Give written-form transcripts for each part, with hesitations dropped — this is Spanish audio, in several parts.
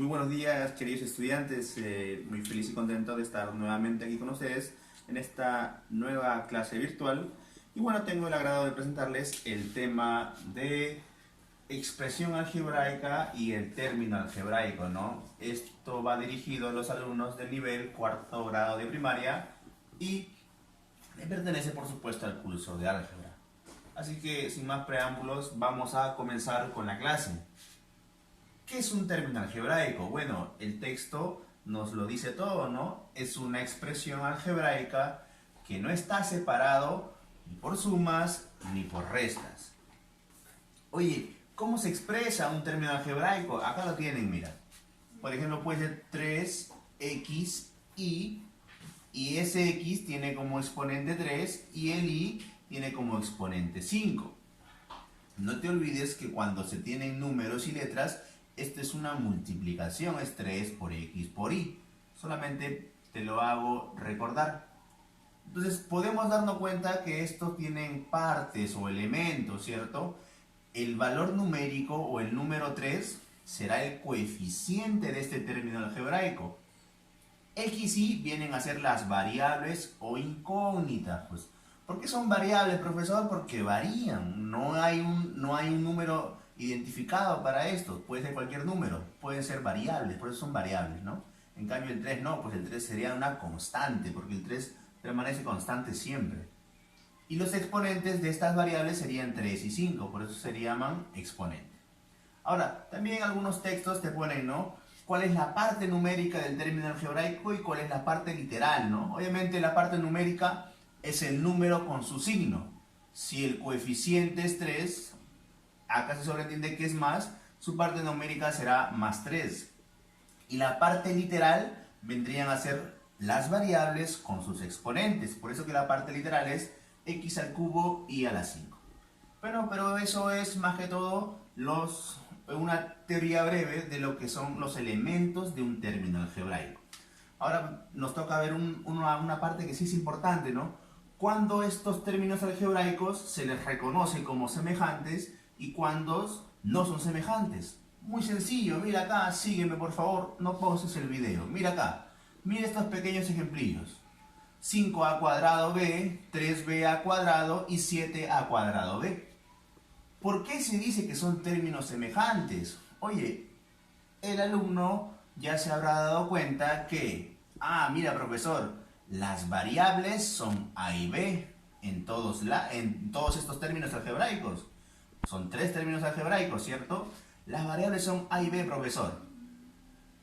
Muy buenos días, queridos estudiantes. Muy feliz y contento de estar nuevamente aquí con ustedes en esta nueva clase virtual. Y bueno, tengo el agrado de presentarles el tema de expresión algebraica y el término algebraico, ¿no? Esto va dirigido a los alumnos del nivel cuarto grado de primaria y le pertenece, por supuesto, al curso de álgebra. Así que, sin más preámbulos, vamos a comenzar con la clase. ¿Qué es un término algebraico? Bueno, el texto nos lo dice todo, ¿no? Es una expresión algebraica que no está separado ni por sumas ni por restas. Oye, ¿cómo se expresa un término algebraico? Acá lo tienen, mira. Por ejemplo, puede ser 3xy y ese x tiene como exponente 3 y el y tiene como exponente 5. No te olvides que cuando se tienen números y letras, esto es una multiplicación, es 3 por x por y. Solamente te lo hago recordar. Entonces podemos darnos cuenta que estos tienen partes o elementos, ¿cierto? El valor numérico o el número 3 será el coeficiente de este término algebraico. X y vienen a ser las variables o incógnitas, pues. ¿Por qué son variables, profesor? Porque varían. No hay un número identificado para esto. Puede ser cualquier número. Pueden ser variables, por eso son variables, ¿no? En cambio el 3 no, pues el 3 sería una constante, porque el 3 permanece constante siempre. Y los exponentes de estas variables serían 3 y 5, por eso se llaman exponentes. Ahora, también algunos textos te ponen, ¿no? ¿Cuál es la parte numérica del término algebraico y cuál es la parte literal, ¿no? Obviamente la parte numérica es el número con su signo. Si el coeficiente es 3, acá se sobreentiende que es más, su parte numérica será más 3. Y la parte literal vendrían a ser las variables con sus exponentes. Por eso que la parte literal es x al cubo y a la 5. Bueno, pero eso es más que todo una teoría breve de lo que son los elementos de un término algebraico. Ahora nos toca ver una parte que sí es importante, ¿no? Cuando estos términos algebraicos se les reconoce como semejantes y cuando no son semejantes. Muy sencillo, mira acá, sígueme por favor, no pauses el video. Mira acá, mira estos pequeños ejemplillos. 5a cuadrado b, 3ba cuadrado y 7a cuadrado b. ¿Por qué se dice que son términos semejantes? Oye, el alumno ya se habrá dado cuenta que, mira profesor, las variables son a y b en todos estos términos algebraicos. Son 3 términos algebraicos, ¿cierto? Las variables son a y b, profesor.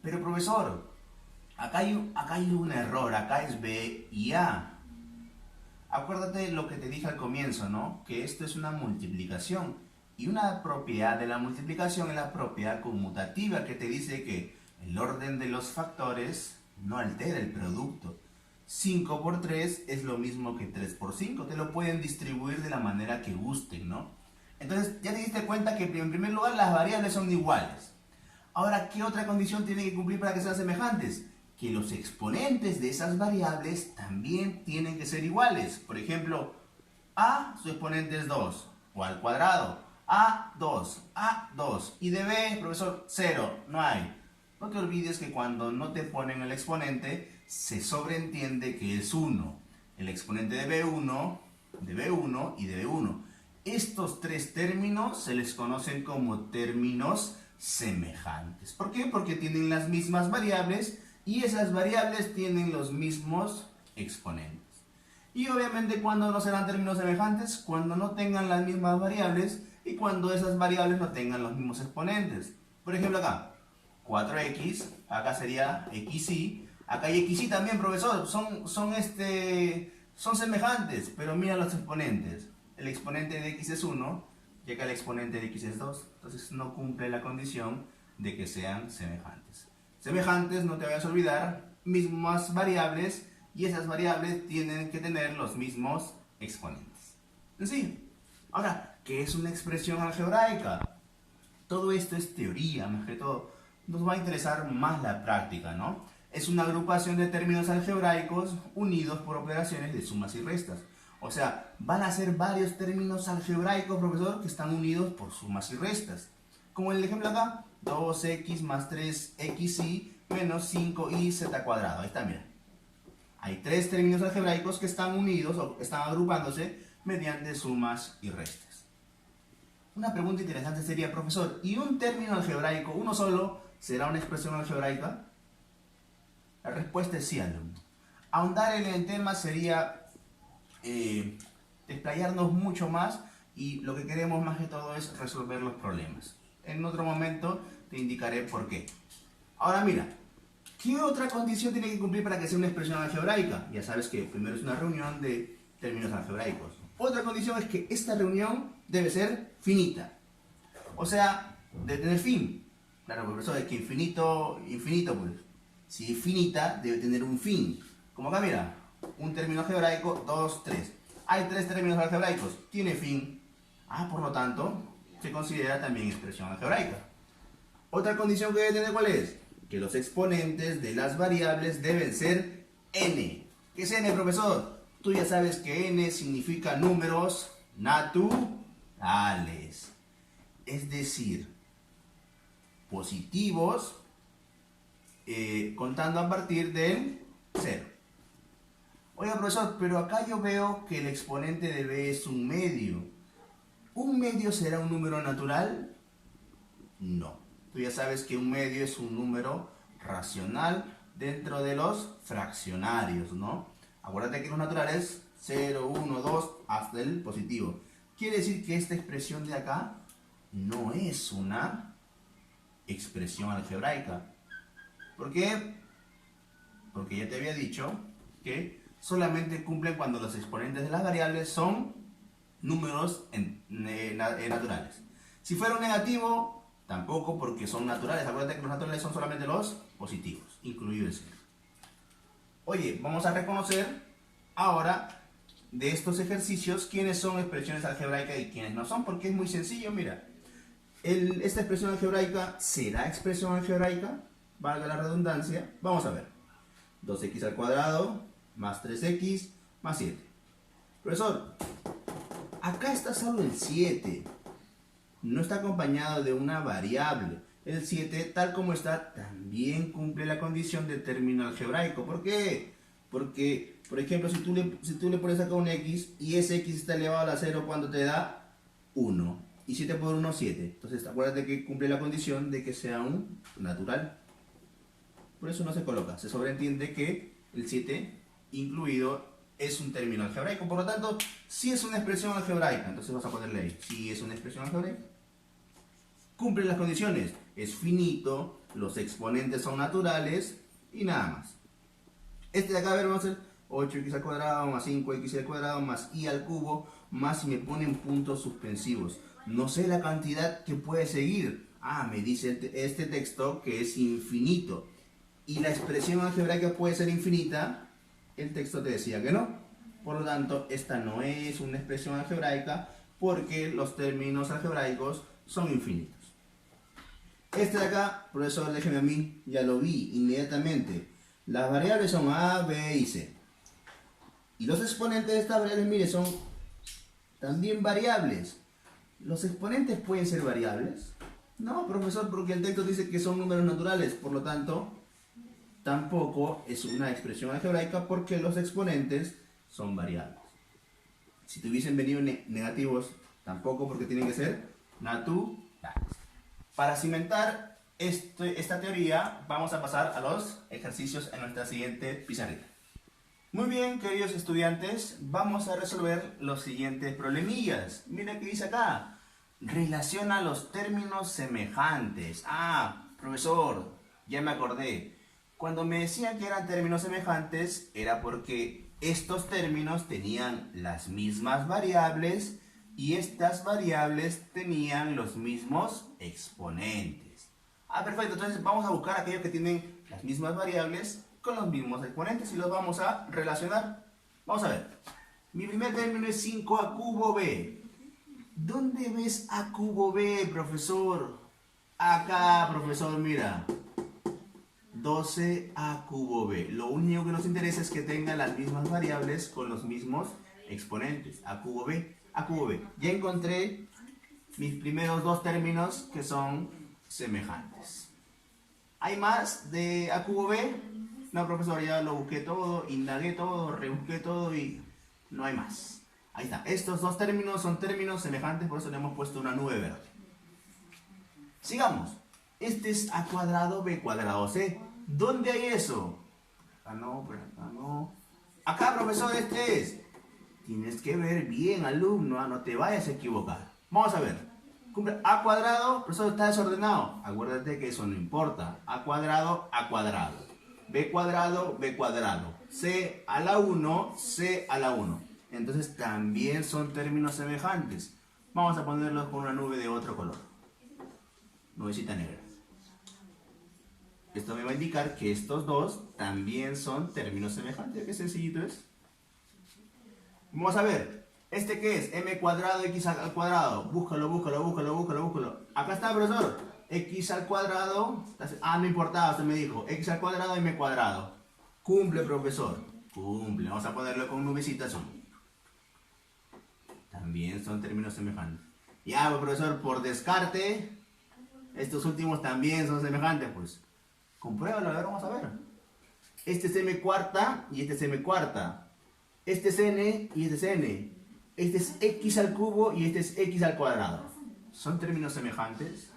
Pero profesor, acá hay un error, acá es b y a. Acuérdate lo que te dije al comienzo, ¿no? Que esto es una multiplicación. Y una propiedad de la multiplicación es la propiedad conmutativa, que te dice que el orden de los factores no altera el producto. 5 por 3 es lo mismo que 3 por 5. Te lo pueden distribuir de la manera que gusten, ¿no? Entonces, ya te diste cuenta que en primer lugar las variables son iguales. Ahora, ¿qué otra condición tiene que cumplir para que sean semejantes? Que los exponentes de esas variables también tienen que ser iguales. Por ejemplo, a, su exponente es 2, o al cuadrado. A2. Y de b, profesor, 0, no hay. No te olvides que cuando no te ponen el exponente, se sobreentiende que es 1. El exponente de B1 y de B1. Estos 3 términos se les conocen como términos semejantes. ¿Por qué? Porque tienen las mismas variables y esas variables tienen los mismos exponentes. Y obviamente, ¿cuándo no serán términos semejantes? Cuando no tengan las mismas variables y cuando esas variables no tengan los mismos exponentes. Por ejemplo acá, 4x, acá sería xy, acá hay xy también, profesor, son semejantes, pero mira los exponentes. El exponente de x es 1 y acá el exponente de x es 2, entonces no cumple la condición de que sean semejantes. Semejantes, no te vayas a olvidar, mismas variables y esas variables tienen que tener los mismos exponentes. Sencillo. Ahora, ¿qué es una expresión algebraica? Todo esto es teoría, más que todo. Nos va a interesar más la práctica, ¿no? Es una agrupación de términos algebraicos unidos por operaciones de sumas y restas. O sea, van a ser varios términos algebraicos, profesor, que están unidos por sumas y restas. Como en el ejemplo acá, 2x más 3xy menos 5yz cuadrado. Ahí está, mira. Hay tres términos algebraicos que están unidos o están agrupándose mediante sumas y restas. Una pregunta interesante sería, profesor, ¿y un término algebraico, uno solo, será una expresión algebraica? La respuesta es sí, alumno. Ahondar en el tema sería desplayarnos mucho más y lo que queremos más que todo es resolver los problemas. En otro momento te indicaré por qué. Ahora mira, ¿qué otra condición tiene que cumplir para que sea una expresión algebraica? Ya sabes que primero es una reunión de términos algebraicos. Otra condición es que esta reunión debe ser finita. O sea, debe tener fin. Claro, profesor, es que infinito, pues. Si es finita, debe tener un fin. Como acá, mira, un término algebraico, 2, 3. Hay tres términos algebraicos, tiene fin. Por lo tanto, se considera también expresión algebraica. Otra condición que debe tener, ¿cuál es? Que los exponentes de las variables deben ser n. ¿Qué es n, profesor? Tú ya sabes que n significa números naturales. Es decir, positivos contando a partir del 0. Oiga, profesor, pero acá yo veo que el exponente de b es un medio. ¿Un medio será un número natural? No. Tú ya sabes que un medio es un número racional dentro de los fraccionarios, ¿no? Acuérdate que los naturales 0, 1, 2 hasta el positivo. Quiere decir que esta expresión de acá no es una expresión algebraica. ¿Por qué? Porque ya te había dicho que solamente cumplen cuando los exponentes de las variables son números naturales. Si fuera un negativo, tampoco, porque son naturales. Acuérdate que los naturales son solamente los positivos, incluido el 0. Oye, vamos a reconocer ahora de estos ejercicios quiénes son expresiones algebraicas y quiénes no son, porque es muy sencillo, mira. Esta expresión algebraica será expresión algebraica, valga la redundancia. Vamos a ver. 2x al cuadrado más 3x más 7. Profesor, acá está solo el 7. No está acompañado de una variable. El 7, tal como está, también cumple la condición de término algebraico. ¿Por qué? Porque, por ejemplo, si tú le pones acá un x y ese x está elevado a la 0, ¿cuánto te da? 1. Y 7 por 1, 7. Entonces, acuérdate que cumple la condición de que sea un natural. Por eso no se coloca. Se sobreentiende que el 7 incluido es un término algebraico. Por lo tanto, sí es una expresión algebraica. Entonces vamos a ponerle ahí. Sí es una expresión algebraica. Cumple las condiciones. Es finito, los exponentes son naturales y nada más. Este de acá, a ver, vamos a hacer 8x al cuadrado más 5x al cuadrado más y al cubo más si me ponen puntos suspensivos. No sé la cantidad que puede seguir. Me dice este texto que es infinito. Y la expresión algebraica puede ser infinita. El texto te decía que no. Por lo tanto, esta no es una expresión algebraica porque los términos algebraicos son infinitos. Este de acá, profesor, déjeme a mí, ya lo vi inmediatamente. Las variables son A, B y C. Y los exponentes de estas variables, mire, son también variables. ¿Los exponentes pueden ser variables? No, profesor, porque el texto dice que son números naturales. Por lo tanto, tampoco es una expresión algebraica porque los exponentes son variables. Si tuviesen venido negativos, tampoco, porque tienen que ser naturales. Para cimentar esta teoría, vamos a pasar a los ejercicios en nuestra siguiente pizarrita. Muy bien, queridos estudiantes, vamos a resolver los siguientes problemillas. Mira qué dice acá. Relaciona los términos semejantes. Profesor, ya me acordé. Cuando me decían que eran términos semejantes, era porque estos términos tenían las mismas variables y estas variables tenían los mismos exponentes. Perfecto, entonces vamos a buscar aquellos que tienen las mismas variables con los mismos exponentes y los vamos a relacionar. Vamos a ver. Mi primer término es 5a cubo b. ¿Dónde ves a cubo b, profesor? Acá, profesor, mira. 12a cubo b. Lo único que nos interesa es que tenga las mismas variables con los mismos exponentes. A cubo b, a cubo b. Ya encontré mis primeros dos términos que son semejantes. ¿Hay más de a cubo b? No, profesor, ya lo busqué todo, indagué todo, rebusqué todo y no hay más. Ahí está. Estos dos términos son términos semejantes, por eso le hemos puesto una nube verde. Sigamos. Este es a cuadrado b cuadrado c. ¿Dónde hay eso? Acá no, pero acá no. Acá, profesor, este es. Tienes que ver bien, alumno, no te vayas a equivocar. Vamos a ver. Cumple a cuadrado, profesor, está desordenado. Acuérdate que eso no importa. A cuadrado, b cuadrado, b cuadrado. C a la 1, c a la 1. Entonces también son términos semejantes. Vamos a ponerlos con una nube de otro color. Nubecita negra. Esto me va a indicar que estos dos también son términos semejantes. Qué sencillito es. Vamos a ver. ¿Este qué es? M cuadrado, x al cuadrado. Búscalo. Acá está, profesor. X al cuadrado. Ah, no importaba, usted me dijo. X al cuadrado, M cuadrado. Cumple, profesor. Cumple. Vamos a ponerlo con nubecita azul. También son términos semejantes. Ya, profesor, por descarte, estos últimos también son semejantes, pues. Compruébalo, a ver, vamos a ver. Este es M cuarta y este es M cuarta. Este es N y este es N. Este es X al cubo y este es X al cuadrado. ¿Son términos semejantes?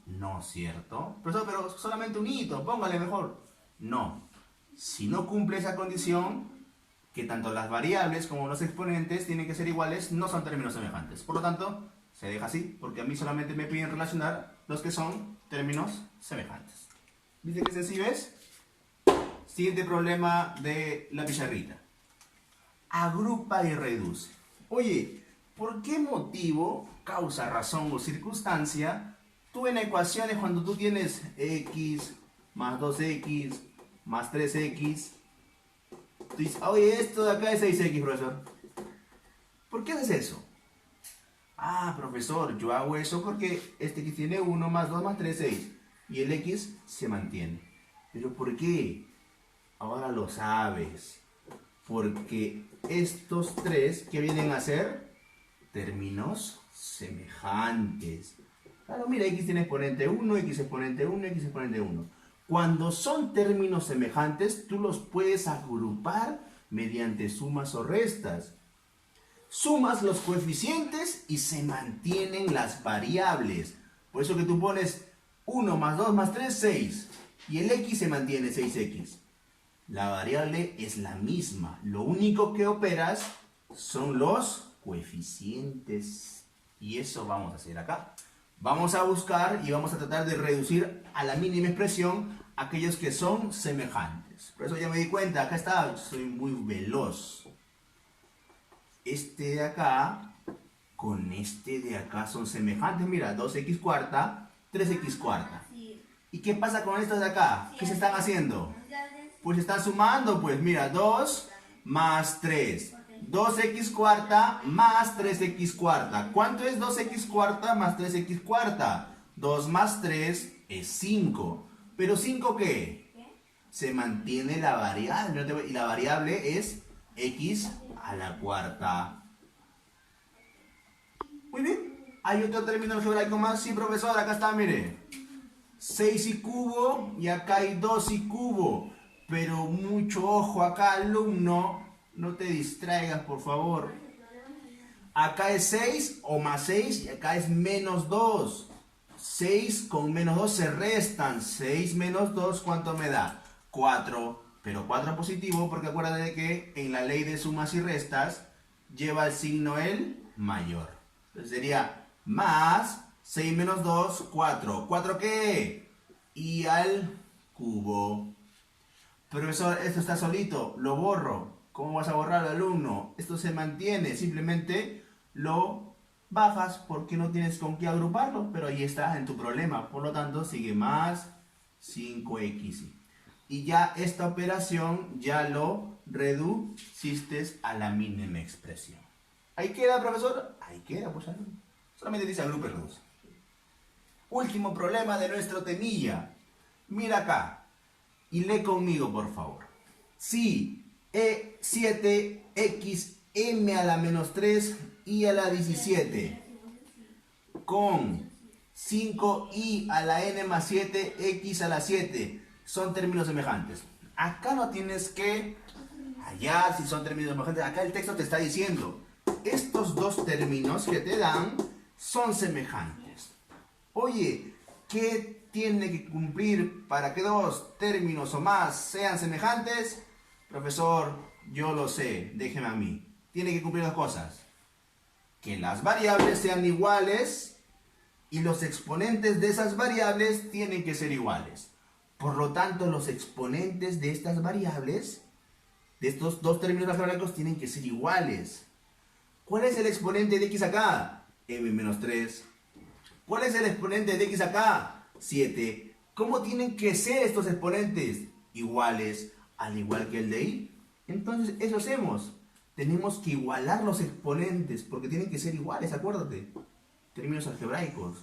No, ¿cierto? Profesor, pero solamente un hito, póngale mejor. No. Si no cumple esa condición, que tanto las variables como los exponentes tienen que ser iguales, no son términos semejantes. Por lo tanto, se deja así, porque a mí solamente me piden relacionar los que son términos semejantes. ¿Viste qué sencillo es? Siguiente problema de la pizarrita. Agrupa y reduce. Oye, ¿por qué motivo, causa, razón o circunstancia, tú en ecuaciones cuando tú tienes x más 2x más 3x, tú dices, oye, esto de acá es 6x, profesor? ¿Por qué haces eso? Ah, profesor, yo hago eso porque este x tiene 1 más 2 más 3, 6. Y el x se mantiene. ¿Pero por qué? Ahora lo sabes. Porque estos tres, ¿qué vienen a ser? Términos semejantes. Claro, mira, x tiene exponente 1, x exponente 1, x exponente 1. Cuando son términos semejantes, tú los puedes agrupar mediante sumas o restas. Sumas los coeficientes y se mantienen las variables. Por eso que tú pones 1 más 2 más 3, 6. Y el x se mantiene 6x. La variable es la misma. Lo único que operas son los coeficientes. Y eso vamos a hacer acá. Vamos a buscar y vamos a tratar de reducir a la mínima expresión aquellos que son semejantes. Por eso ya me di cuenta, acá está, soy muy veloz. Este de acá con este de acá son semejantes. Mira, 2x cuarta, 3x cuarta. ¿Y qué pasa con estos de acá? ¿Qué se están haciendo? Pues se están sumando, pues mira, 2 más 3. 2x cuarta más 3x cuarta. ¿Cuánto es 2x cuarta más 3x cuarta? 2 más 3 es 5. ¿Pero 5 qué? Se mantiene la variable. Y la variable es x a la cuarta. Muy bien. ¿Hay otro término algebraico más? Sí, profesor, acá está, mire. 6 y cubo y acá hay 2 y cubo. Pero mucho ojo acá, alumno. No te distraigas, por favor. Acá es 6 o más 6 y acá es menos 2. 6 con menos 2 se restan. 6 menos 2, ¿cuánto me da? 4. Pero 4 positivo porque acuérdate de que en la ley de sumas y restas lleva el signo el mayor. Entonces sería más 6 menos 2, 4. ¿4 qué? Y al cubo. Profesor, esto está solito, lo borro. ¿Cómo vas a borrar, alumno? Esto se mantiene, simplemente lo bajas porque no tienes con qué agruparlo, pero ahí está en tu problema. Por lo tanto, sigue más 5x. Y ya esta operación ya lo reduciste a la mínima expresión. ¿Ahí queda, profesor? Ahí queda, pues, alumno. Solamente dice agrupa y reduce. Último problema de nuestro temilla. Mira acá. Y lee conmigo, por favor. Si E7xm a la menos 3 y a la 17 con 5i a la n más 7, x a la 7. Son términos semejantes. Acá no tienes que hallar si son términos semejantes. Acá el texto te está diciendo, estos dos términos que te dan son semejantes. Oye, ¿qué tiene que cumplir para que dos términos o más sean semejantes? Profesor, yo lo sé, déjeme a mí. Tiene que cumplir dos cosas. Que las variables sean iguales y los exponentes de esas variables tienen que ser iguales. Por lo tanto, los exponentes de estas variables, de estos dos términos algebraicos, tienen que ser iguales. ¿Cuál es el exponente de x acá? m-3. ¿Cuál es el exponente de x acá? 7. ¿Cómo tienen que ser estos exponentes? Iguales, al igual que el de y. Entonces, eso hacemos. Tenemos que igualar los exponentes, porque tienen que ser iguales, acuérdate. Términos algebraicos.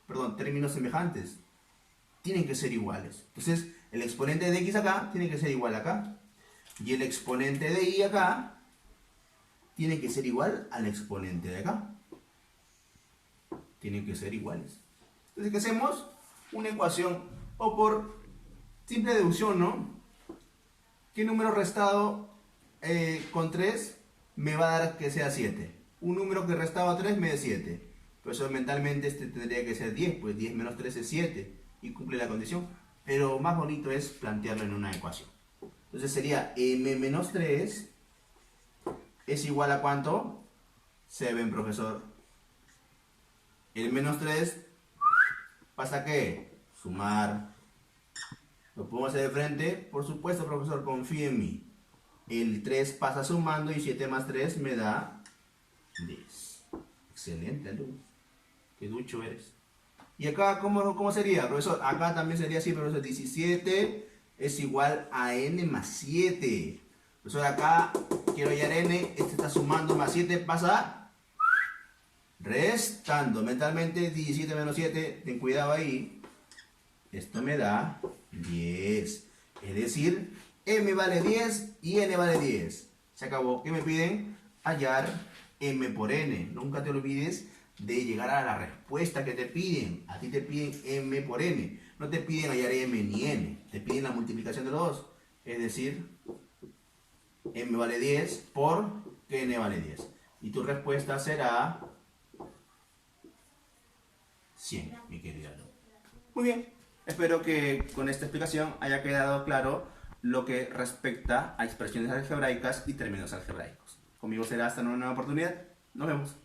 Perdón, términos semejantes. Tienen que ser iguales. Entonces, el exponente de x acá tiene que ser igual acá. Y el exponente de y acá tiene que ser igual al exponente de acá. Tienen que ser iguales. Entonces, ¿qué hacemos? Una ecuación, o por simple deducción, ¿no? ¿Qué número restado con 3 me va a dar que sea 7? Un número que restado a 3 me da 7. Por eso mentalmente este tendría que ser 10, pues 10 menos 3 es 7 y cumple la condición. Pero más bonito es plantearlo en una ecuación. Entonces sería m menos 3 es igual a ¿cuánto? 7, profesor. El menos 3 pasa a ¿qué? Sumar. ¿Lo podemos hacer de frente? Por supuesto, profesor, confíe en mí. El 3 pasa sumando y 7 más 3 me da 10. Excelente, alumno. Qué ducho eres. ¿Y acá cómo sería, profesor? Acá también sería así, profesor. 17 es igual a n más 7. Profesor, acá quiero hallar n. Este está sumando más 7, pasa restando. Mentalmente, 17 menos 7, ten cuidado ahí. Esto me da 10. Es decir, m vale 10 y n vale 10. Se acabó. ¿Qué me piden? Hallar m por n. Nunca te olvides de llegar a la respuesta que te piden. A ti te piden m por n. No te piden hallar m ni n. Te piden la multiplicación de los dos. Es decir, m vale 10 por n vale 10. Y tu respuesta será 100, mi querido alumno. Muy bien. Espero que con esta explicación haya quedado claro lo que respecta a expresiones algebraicas y términos algebraicos. Conmigo será hasta una nueva oportunidad. Nos vemos.